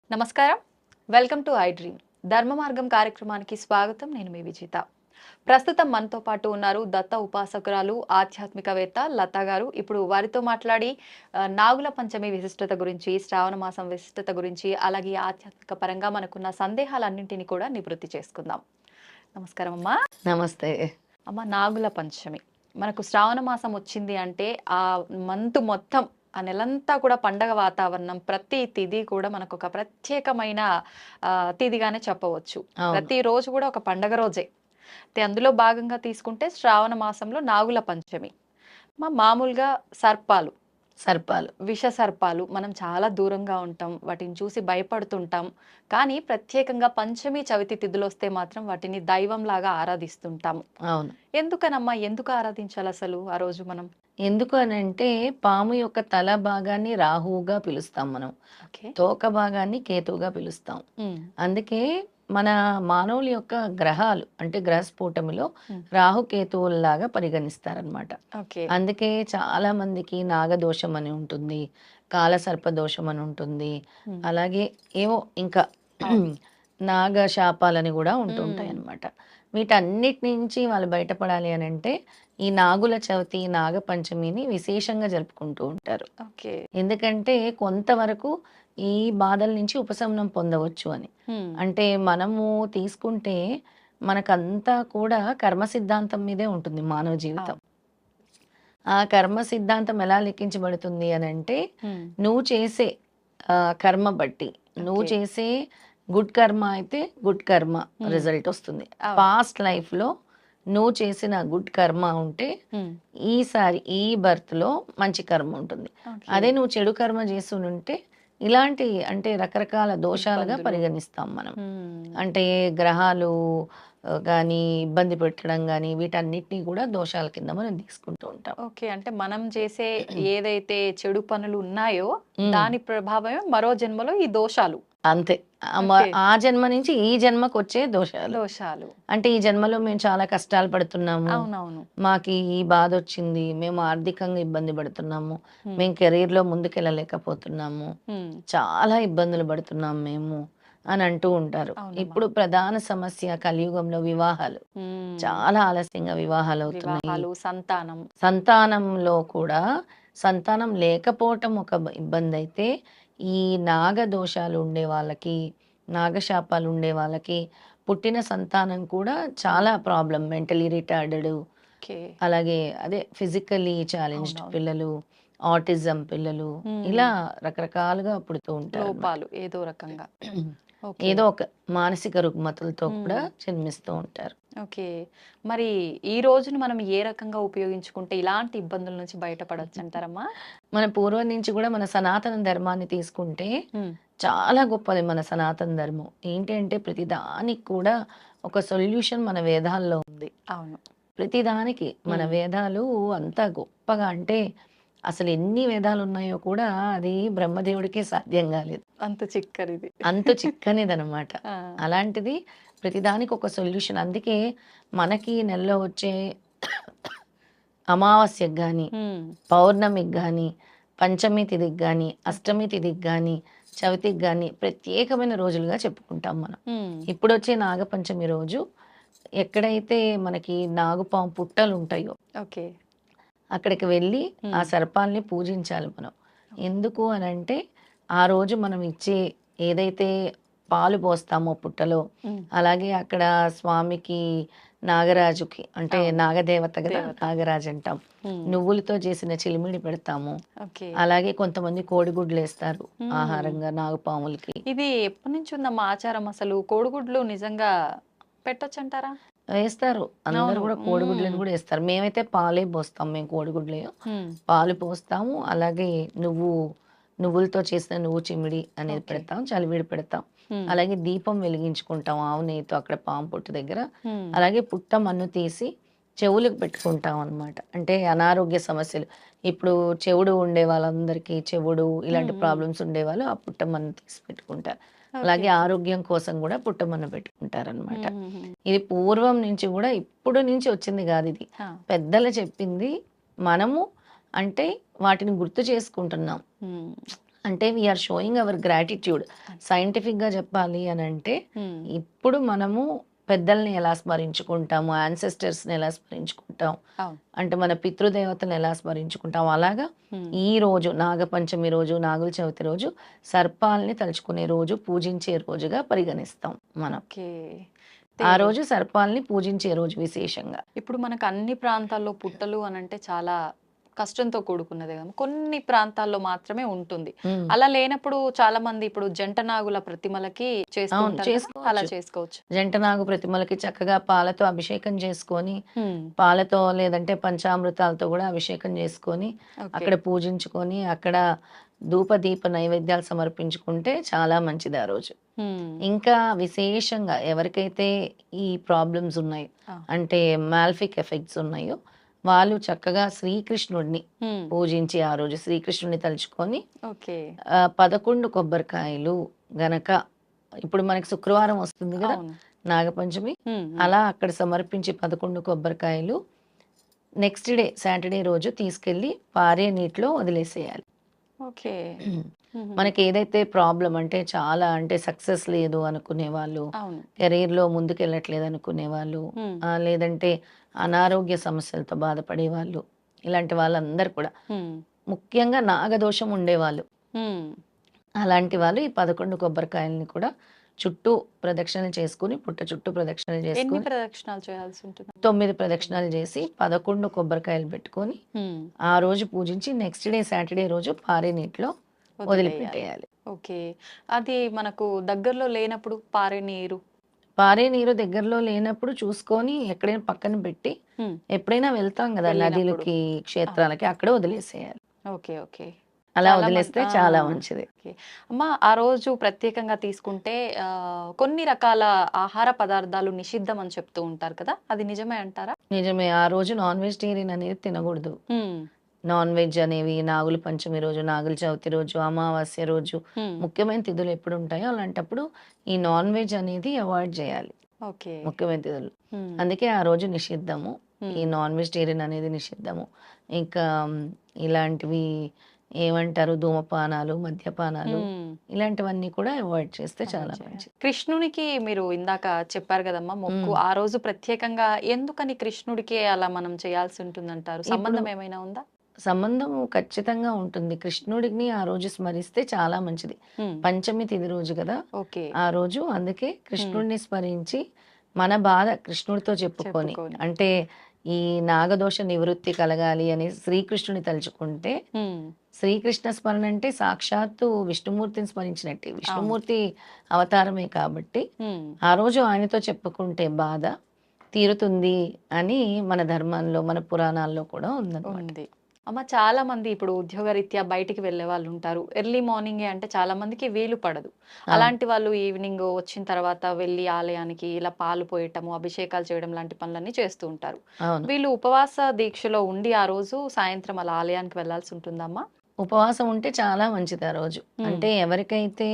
నమస్కారం. Welcome to I dream. ధర్మ మార్గం కార్యక్రమానికి స్వాగతం. నేను మీ విజిత. ప్రస్తుతం మనతో పాటు ఉన్నారు దత్త ఉపాసకురాలు, ఆధ్యాత్మికవేత్త లతా గారు. ఇప్పుడు వారితో మాట్లాడి నాగుల పంచమి విశిష్టత గురించి, శ్రావణ మాసం విశిష్టత గురించి, అలాగే ఆధ్యాత్మిక పరంగా మనకున్న సందేహాలన్నింటినీ కూడా నివృత్తి చేసుకుందాం. నమస్కారం అమ్మా. నమస్తే అమ్మ, నాగుల పంచమి మనకు శ్రావణ మాసం వచ్చింది అంటే ఆ మంత్ మొత్తం, ఆ నెలంతా కూడా పండగ వాతావరణం. ప్రతి తిథి కూడా మనకు ఒక ప్రత్యేకమైన తిథిగానే చెప్పవచ్చు. ప్రతి రోజు కూడా ఒక పండగ రోజే. అందులో భాగంగా తీసుకుంటే శ్రావణ మాసంలో నాగుల పంచమి. మామూలుగా సర్పాలు విష సర్పాలు మనం చాలా దూరంగా ఉంటాం, వాటిని చూసి భయపడుతుంటాం. కానీ ప్రత్యేకంగా పంచమి చవితి తిథులు వస్తే మాత్రం వాటిని దైవంలాగా ఆరాధిస్తుంటాము. అవును. ఎందుకనమ్మా, ఎందుకు ఆరాధించాలి అసలు ఆ రోజు మనం? ఎందుకు అని అంటే పాము యొక్క తల భాగాన్ని రాహువుగా పిలుస్తాం మనం, తోక భాగాన్ని కేతువుగా పిలుస్తాం. అందుకే మన మానవుల యొక్క గ్రహాలు అంటే గ్రహస్ఫోటమిలో రాహుకేతువుల్లాగా పరిగణిస్తారనమాట. అందుకే చాలా మందికి నాగదోషం అని ఉంటుంది, కాలసర్ప దోషం అని ఉంటుంది, అలాగే ఏవో ఇంకా నాగ శాపాలని కూడా ఉంటుంటాయి అన్నమాట. వీటన్నిటి నుంచి వాళ్ళు బయటపడాలి అని అంటే ఈ నాగుల చవితి, నాగ పంచమిని విశేషంగా జరుపుకుంటూ ఉంటారు. ఎందుకంటే కొంతవరకు ఈ బాధల నుంచి ఉపశమనం పొందవచ్చు అని. అంటే మనము తీసుకుంటే మనకంతా కూడా కర్మ సిద్ధాంతం మీదే ఉంటుంది మానవ జీవితం. ఆ కర్మ సిద్ధాంతం ఎలా లెక్కించబడుతుంది అని అంటే నువ్వు చేసే కర్మ బట్టి, నువ్వు చేసే గుడ్ కర్మ అయితే గుడ్ కర్మ రిజల్ట్ వస్తుంది. పాస్ట్ లైఫ్ లో నువ్వు చేసిన గుడ్ కర్మ ఉంటే ఈసారి ఈ బర్త్ లో మంచి కర్మ ఉంటుంది. అదే నువ్వు చెడు కర్మ చేస్తుంటే ఇలాంటి అంటే రకరకాల దోషాలుగా పరిగణిస్తాం మనం. అంటే గ్రహాలు కానీ ఇబ్బంది పెట్టడం కానీ వీటన్నిటినీ కూడా దోషాల కింద మనం తీసుకుంటూ ఉంటాం. ఓకే, అంటే మనం చేసే ఏదైతే చెడు పనులు ఉన్నాయో దాని ప్రభావమే మరో జన్మలో ఈ దోషాలు. అంతే, ఆ జన్మ నుంచి ఈ జన్మకు వచ్చే దోషాలు. అంటే ఈ జన్మలో మేము చాలా కష్టాలు పడుతున్నాము, మాకు ఈ బాధ వచ్చింది, మేము ఆర్థికంగా ఇబ్బంది పడుతున్నాము, మేము కెరీర్ లో ముందుకెళ్ళలేకపోతున్నాము, చాలా ఇబ్బందులు పడుతున్నాము మేము అని అంటూ ఉంటారు. ఇప్పుడు ప్రధాన సమస్య కలియుగంలో వివాహాలు. చాలా ఆలస్యంగా వివాహాలు అవుతున్నాయి. సంతానంలో కూడా సంతానం లేకపోవటం ఒక ఇబ్బంది అయితే, ఈ నాగ దోషాలు ఉండే వాళ్ళకి, నాగశాపాలు ఉండే వాళ్ళకి పుట్టిన సంతానం కూడా చాలా ప్రాబ్లం. మెంటలీ రిటార్డెడ్, అలాగే అదే ఫిజికల్లీ ఛాలెంజ్డ్ పిల్లలు, ఆటిజం పిల్లలు, ఇలా రకరకాలుగా పుడుతూ ఉంటారు. ఏదో రకంగా ఏదో ఒక మానసిక రుగ్మతలతో కూడా జన్మిస్తూ ఉంటారు. ఓకే, మరి ఈ రోజును మనం ఏ రకంగా ఉపయోగించుకుంటే ఇలాంటి ఇబ్బందుల నుంచి బయటపడవచ్చు అంటారమ్మా? మన పూర్వం నుంచి కూడా మన సనాతన ధర్మాన్ని తీసుకుంటే చాలా గొప్పది మన సనాతన ధర్మం. ఏంటి అంటే ప్రతిదానికి కూడా ఒక సొల్యూషన్ మన వేదాల్లో ఉంది. అవును, ప్రతిదానికి మన వేదాలు అంత గొప్పగా, అంటే అసలు ఎన్ని వేదాలు ఉన్నాయో కూడా అది బ్రహ్మదేవుడికే సాధ్యం కాలేదు, అంత చిక్కనిది అనమాట. అలాంటిది ప్రతిదానికి ఒక సొల్యూషన్. అందుకే మనకి నెలలో వచ్చే అమావాస్యకు కానీ, పౌర్ణమికి కానీ, పంచమి తిథికి కానీ, అష్టమి తిథికి కానీ, చవితికి కానీ ప్రత్యేకమైన రోజులుగా చెప్పుకుంటాం మనం. ఇప్పుడు వచ్చే నాగపంచమి రోజు ఎక్కడైతే మనకి నాగుపాము పుట్టలు ఉంటాయో అక్కడికి వెళ్ళి ఆ సర్పాల్ని పూజించాలి మనం. ఎందుకు అని అంటే ఆ రోజు మనం ఇచ్చే ఏదైతే పాలు పోస్తామో పుట్టలో, అలాగే అక్కడ స్వామికి నాగరాజుకి అంటే నాగదేవత కదా, నాగరాజు అంటాం, నువ్వులతో చేసిన చిలిమిడి పెడతాము. అలాగే కొంతమంది కోడిగుడ్లు వేస్తారు ఆహారంగా నాగపాములకి. ఇది ఎప్పటి నుంచి ఉందమ్మా ఆచారం? అసలు కోడిగుడ్లు నిజంగా పెట్టొచ్చు అంటారా? వేస్తారు, అందరు కూడా కోడిగుడ్లను కూడా వేస్తారు. మేమైతే పాలే పోస్తాం, మేము కోడిగుడ్లే పాలు పోస్తాము. అలాగే నువ్వులతో చేసిన నువ్వు చిమిడి అనేది పెడతాం, చలివిడి పెడతాం. అలాగే దీపం వెలిగించుకుంటాం ఆవు నెయ్యితో అక్కడ పాము పుట్టు దగ్గర. అలాగే పుట్ట మన్ను తీసి చెవులకు పెట్టుకుంటాం అనమాట. అంటే అనారోగ్య సమస్యలు, ఇప్పుడు చెవుడు ఉండే వాళ్ళందరికీ, చెవుడు ఇలాంటి ప్రాబ్లమ్స్ ఉండేవాళ్ళు ఆ పుట్ట మన్ను తీసి పెట్టుకుంటారు. అలాగే ఆరోగ్యం కోసం కూడా పుట్టమన్న పెట్టుకుంటారనమాట. ఇది పూర్వం నుంచి కూడా, ఇప్పుడు నుంచి వచ్చింది కాదు, ఇది పెద్దలు చెప్పింది. మనము అంటే వాటిని గుర్తు చేసుకుంటున్నాం. హ్మ్. అంటే వీఆర్ షోయింగ్ అవర్ గ్రాటిట్యూడ్. సైంటిఫిక్‌గా చెప్పాలి అనంటే, హ్మ్. ఇప్పుడు మనము పెద్దల్ని ఎలా స్మరించుకుంటాము, యాన్సెస్టర్స్‌ని ఎలా స్మరించుకుంటాం, అవును. అంటే మన పితృదేవతలను ఎలా స్మరించుకుంటాం, అలాగా హ్మ్. ఈ రోజు నాగపంచమి రోజు, నాగుల చవితి రోజు సర్పాల్ని తలుచుకునే రోజు, పూజించే రోజుగా పరిగణిస్తాం మనం. ఓకే. ఆ అయితే రోజు సర్పాల్ని పూజించే రోజు విశేషంగా. ఇప్పుడు మనకు అన్ని ప్రాంతాల్లో పుట్టలు అనంటే చాలా కష్టంతో కూడుకున్నదే కదా! కొన్ని ప్రాంతాల్లో మాత్రమే ఉంటుంది. హ్మ్. అలా లేనప్పుడు చాలా మంది ఇప్పుడు జంట నాగుల ప్రతిమలకి చేస్తూ అవును. ఉంటారు కదా! అలా చేసుకోవచ్చు. చేసుకోవచ్చు. జంట నాగు ప్రతిమలకి చక్కగా పాలతో అభిషేకం చేసుకొని, హ్మ్. పాలతో లేదంటే పంచామృతాలతో గూడా అభిషేకం చేసుకొని, ఓకే. అక్కడ పూజించుకొని, అక్కడ ధూప, దీప నైవేద్యాలు సమర్పించుకుంటే చాలా మంచిది ఆ రోజు. హ్మ్. ఇంకా విశేషంగా ఎవరికైతే ఈ ప్రాబ్లమ్స్ ఉన్నాయో, ఆ! అంటే మాల్ఫిక్ ఎఫెక్ట్స్ ఉన్నాయో, వాళ్ళు చక్కగా శ్రీకృష్ణుడిని హ్మ్. పూజించి ఆ రోజు శ్రీకృష్ణుడిని తలుచుకొని ఓకే. 11 కొబ్బరికాయలు గనక ఇప్పుడు మనకి శుక్రవారం వస్తుంది గదా! అవును. నాగపంచమి. హ్మ్. హ్మ్. అలా అక్కడ సమర్పించి 11 కొబ్బరికాయలు నెక్స్ట్ డే సాటర్‌డే రోజు తీసుకెళ్ళి పారే నీటిలో వదిలేసేయాలి. ఓకే. హుహు. మనకేదైతే ప్రాబ్లమ్ అంటే చాలా అంటే సక్సెస్ లేదు అనుకునే వాళ్ళు, అవును. కెరీర్‌లో ముందుకెళ్ళట్లేదు అనుకునే వాళ్ళు, హ్మ్. లేదంటే అనారోగ్య సమస్యలతో బాధపడేవాళ్ళు, ఇలాంటి వాళ్ళందరూ కూడా హ్మ్. ముఖ్యంగా నాగదోషం ఉండేవాళ్ళు. హ్మ్. అలాంటి వాళ్ళు ఈ 11 కొబ్బరికాయలని కూడా చుట్టూ ప్రదక్షిణలు చేసుకొని, పుట్ట చుట్టూ ప్రదక్షిణలు ఎన్ని చేసుకొని, ప్రదక్షిణాలు చేయాల్సి ఉంటుందమ్మా? 9 ప్రదక్షిణాలు చేసి 11 కొబ్బరికాయలు పెట్టుకొని, హ్మ్. ఆ రోజు పూజించి నెక్స్ట్ డే సాటర్‌డే రోజు పారే నీటిలో వదిలేయాలి. వదిలిపెట్టేయాలి. ఓకే. అది మనకు దగ్గరలో లేనప్పుడు పారే నీరు. పారే నీరు దగ్గరలో లేనప్పుడు చూసుకొని ఎక్కడైనా పక్కన పెట్టి, హ్మ్. ఎప్పుడైనా వెళ్తాం గదా! వెళ్ళినప్పుడు. నదులకి, అవును. క్షేత్రాలకి అక్కడే వదిలేసేయాలి. ఓకే. ఓకే. అలా చాలా వదిలేస్తే ఆ! చాలా మంచిది. ఓకే. అమ్మ ఆ రోజు ప్రత్యేకంగా తీసుకుంటే కొన్ని రకాల ఆహార పదార్థాలు నిషిద్ధం అని చెప్తూ ఉంటారు కదా! అది నిజమే అంటారా? నిజమే. ఆ రోజు నాన్ వెజిటేరియన్ అనేది తినగూడదు. హ్మ్. నాన్ వెజ్ అనేవి నాగుల పంచమి రోజు, నాగుల చవితి రోజు, అమావాస్య రోజు హ్మ్. ముఖ్యమైన తిథులు ఎప్పుడుంటాయో అలాంటప్పుడు ఈ నాన్ వెజ్ అనేది అవాయిడ్ జేయాలి. ఓకే. ముఖ్యమైన తిథులు. హ్మ్. అందుకే ఆ రోజు నిషిద్ధము. ఈ హ్మ్. నాన్ వెజిటేరియన్ అనేది నిషిద్ధము. ఇంకా ఇలాంటివి ఏమంటారు ధూమపానాలు, మద్యపానాలు హ్మ్. ఇలాంటివన్నీ కూడా అవాయిడ్ చేస్తే అవాయిడ్ చాలా చేయాలి. మంచిది. కృష్ణునికి మీరు ఇందాక చెప్పారు గదమ్మా! మొక్కు. హ్మ్. ఆ రోజు ప్రత్యేకంగా ఎందుకని కృష్ణుడికే అలా మనం చేయాల్సి ఉంటుందంటారు? ఇప్పుడు సంబంధం ఏమైనా ఉందా? సంబంధం ఖచ్చితంగా ఉంటుంది. కృష్ణుడిని ఆ రోజు స్మరిస్తే చాలా మంచిది. హ్మ్. పంచమి తిథి రోజు గదా! ఓకే. ఆ రోజు అందుకే హ్మ్. కృష్ణుడిని స్మరించి మన బాధ కృష్ణుడితో చెప్పుకొని, చెప్పుకొని. అంటే ఈ నాగదోష నివృత్తి కలగాలి అని శ్రీకృష్ణుని తలుచుకుంటే, హ్మ్. శ్రీకృష్ణ స్మరణ అంటే సాక్షాత్తు విష్ణుమూర్తిని స్మరించినట్టే. అవును. విష్ణుమూర్తి అవతారమే కాబట్టి, హ్మ్. ఆ రోజు ఆయనతో చెప్పుకుంటే బాధ తీరుతుంది అని మన ధర్మంలో, మన పురాణాల్లో కూడా ఉందన్నమాట. ఉంది. అమ్మ చాలా మంది ఇప్పుడు ఉద్యోగరీత్యా బయటికి వెళ్ళే వాళ్ళుంటారు. ఎర్లీ మార్నింగే అంటే చాలా మందికి వీలు పడదు. అవును. అలాంటి వాళ్ళు ఈవినింగ్ వచ్చిన తర్వాత వెళ్లి ఆలయానికి ఇలా పాలు పోయటము, అభిషేకాలు చేయడం లాంటి పనులన్నీ చేస్తూ ఉంటారు. అవును. వీళ్ళు ఉపవాస దీక్షలో ఉండి ఆ రోజు సాయంత్రం అలా ఆలయానికి వెళ్ళాల్సి ఉంటుందమ్మా? ఉపవాసం ఉంటే చాలా మంచిది ఆ రోజు. హ్మ్. అంటే ఎవరికైతే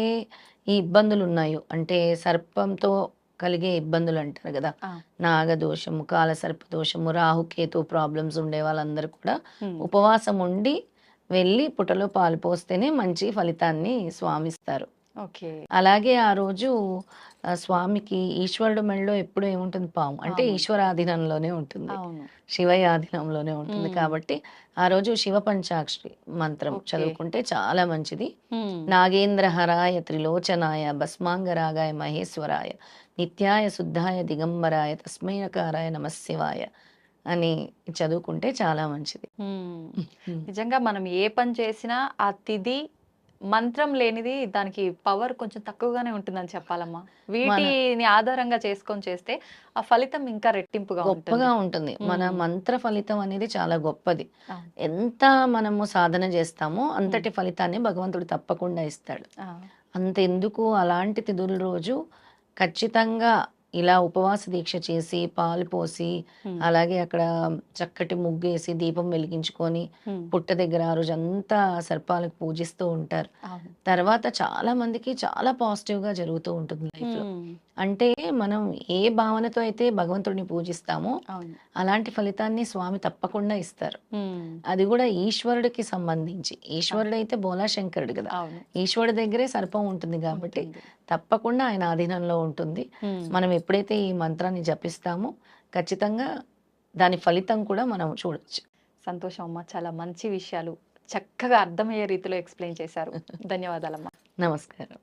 ఈ ఇబ్బందులున్నాయో, అంటే సర్పంతో కలిగే ఇబ్బందులంటారు గదా! ఆ! నాగదోషము, కాలసర్ప దోషము, రాహుకేతు ప్రాబ్లమ్స్ ఉండే వాళ్ళందరూ కూడా హ్మ్. ఉపవాసం ఉండి వెళ్ళి పుటలో పాలు పోస్తేనే మంచి ఫలితాన్ని స్వామిస్తారు. ఓకే. అలాగే ఆ రోజు స్వామికి ఈశ్వరుడు మెడలో ఎప్పుడు ఏముంటుంది పాము. అంటే పాముంది. ఈశ్వరాధీనంలోనే ఉంటుంది. అవును. శివయ్య ఆధీనంలోనే ఉంటుంది హ్మ్. కాబట్టి, ఆ రోజు శివ పంచాక్షరి మంత్రం ఓకే. చదువుకుంటే చాలా మంచిది. హ్మ్. నాగేంద్రహరాయ త్రిలోచనాయ భస్మాంగరాగాయ మహేశ్వరాయ నిత్యాయ శుద్ధాయ దిగంబరాయ తస్మైనకారాయ నమఃశివాయ అని చదువుకుంటే చాలా మంచిది. హ్మ్. హ్మ్. నిజంగా మనం ఏ పని చేసినా ఆ తిథి, మంత్రం లేనిది దానికి పవర్ కొంచెం తక్కువగానే ఉంటుందని చెప్పాలమ్మా. మన వీటిని ఆధారంగా చేసుకొని చేస్తే ఆ ఫలితం ఇంకా రెట్టింపుగా గొప్పగా ఉంటుంది. ఉంటుంది. మన హ్మ్. మంత్ర ఫలితం అనేది చాలా గొప్పది. అవును. ఎంత మనము సాధన చేస్తామో హ్మ్. అంతటి ఫలితాన్ని భగవంతుడు తప్పకుండా ఇస్తాడు. ఆ! అంతెందుకు అలాంటి తిథుల రోజు ఖచ్చితంగా ఇలా ఉపవాస దీక్ష చేసి, పాలు పోసి, హ్మ్. అలాగే అక్కడ చక్కటి ముగ్గేసి, దీపం వెలిగించుకొని, హ్మ్. పుట్ట దగ్గర ఆ రోజంతా సర్పాలకు పూజిస్తూ ఉంటారు. అవును. తర్వాత చాలా మందికి చాలా పాజిటివ్‌గా జరుగుతూ ఉంటుంది లైఫ్‌లో. హ్మ్. అంటే మనం ఏ భావనతో అయితే భగవంతుడిని పూజిస్తామో అవును. అలాంటి ఫలితాన్ని స్వామి తప్పకుండా ఇస్తారు. హ్మ్. అది కూడా ఈశ్వరుడికి సంబంధించి. ఈశ్వరుడైతే బోలా శంకరుడు కదా! అవును. ఈశ్వరుడి దగ్గరే సర్పం ఉంటుంది కాబట్టి ఉంటుంది. తప్పకుండా ఆయన ఆధీనంలో ఉంటుంది. హ్మ్. మనం ఎప్పుడైతే ఈ మంత్రాన్ని జపిస్తామో ఖచ్చితంగా దాని ఫలితం కూడా మనం చూడొచ్చు. సంతోషం అమ్మా. చాలా మంచి విషయాలు చక్కగా అర్థమయ్యే రీతిలో ఎక్స్‌ప్లెయిన్ చేశారు. ధన్యవాదాలమ్మా. నమస్కారం.